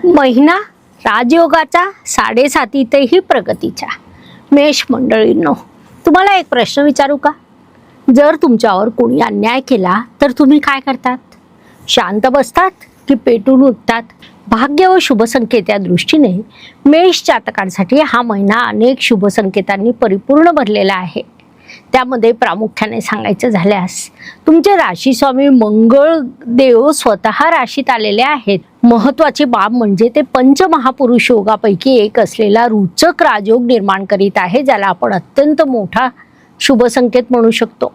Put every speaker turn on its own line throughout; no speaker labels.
महिना राजयोगाचा, 7.5 प्रगतीचा. मेष मंडळींनो, तुम्हाला एक प्रश्न विचारू का? जर तुमच्यावर कोणी अन्याय केला तर तुम्ही काय करतात? शांत बसतात की पेटून उठतात? भाग्य व शुभ संकेत या दृष्टीने मेष जातकांसाठी हा महिना अनेक शुभ संकेतांनी परिपूर्ण भरलेला आहे. त्यामध्ये प्रामुख्याने सांगायचं झाल्यास तुमचे राशी स्वामी मंगळ देव स्वतः राशीत आलेले आहेत. महत्वाची बाब म्हणजे ते पंचमहापुरुष योगापैकी एक असलेला रुचक राजयोग निर्माण करीत आहे, ज्याला आपण अत्यंत मोठा शुभ संकेत म्हणू शकतो.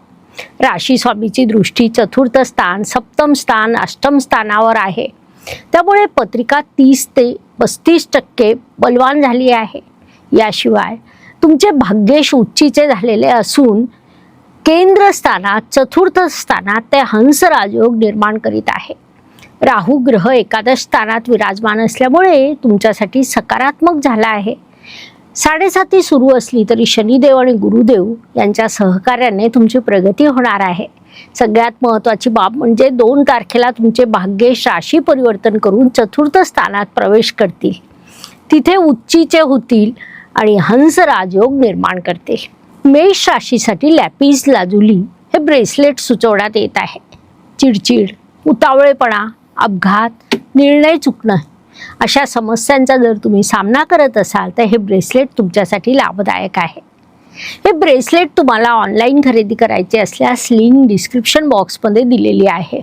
राशी स्वामीची दृष्टी चतुर्थ स्थान, सप्तम स्थान, अष्टम स्थानावर आहे. त्यामुळे पत्रिका 30 ते 35% बलवान झाली आहे. याशिवाय तुमचे भाग्येश उच्चीचे झालेले असून केंद्र स्थानात, चतुर्थ स्थानात ते हंस राजयोग निर्माण करीत आहे. राहू ग्रह एकादश स्थानात विराजमान असल्यामुळे तुमच्यासाठी सकारात्मक झाला आहे. 7.5 सुरू असली तरी शनिदेव आणि गुरुदेव यांच्या सहकार्याने तुमची प्रगती होणार आहे. सगळ्यात महत्त्वाची बाब म्हणजे 2 तारखेला तुमचे भाग्येश राशी परिवर्तन करून चतुर्थ स्थानात प्रवेश करतील. तिथे उच्चीचे होतील आणि हंस राजयोग निर्माण करतील. मेष राशीसाठी लॅपिस लाजुली हे ब्रेसलेट सुचवण्यात येत आहे. चिडचिड, उतावळेपणा, अपघात, निर्णय चुकणं अशा समस्यांचा जर तुम्ही सामना करत असाल तर हे ब्रेसलेट तुमच्यासाठी लाभदायक आहे. हे ब्रेसलेट तुम्हाला ऑनलाईन खरेदी करायचे असल्यास लिंक डिस्क्रिप्शन बॉक्समध्ये दिलेली आहे.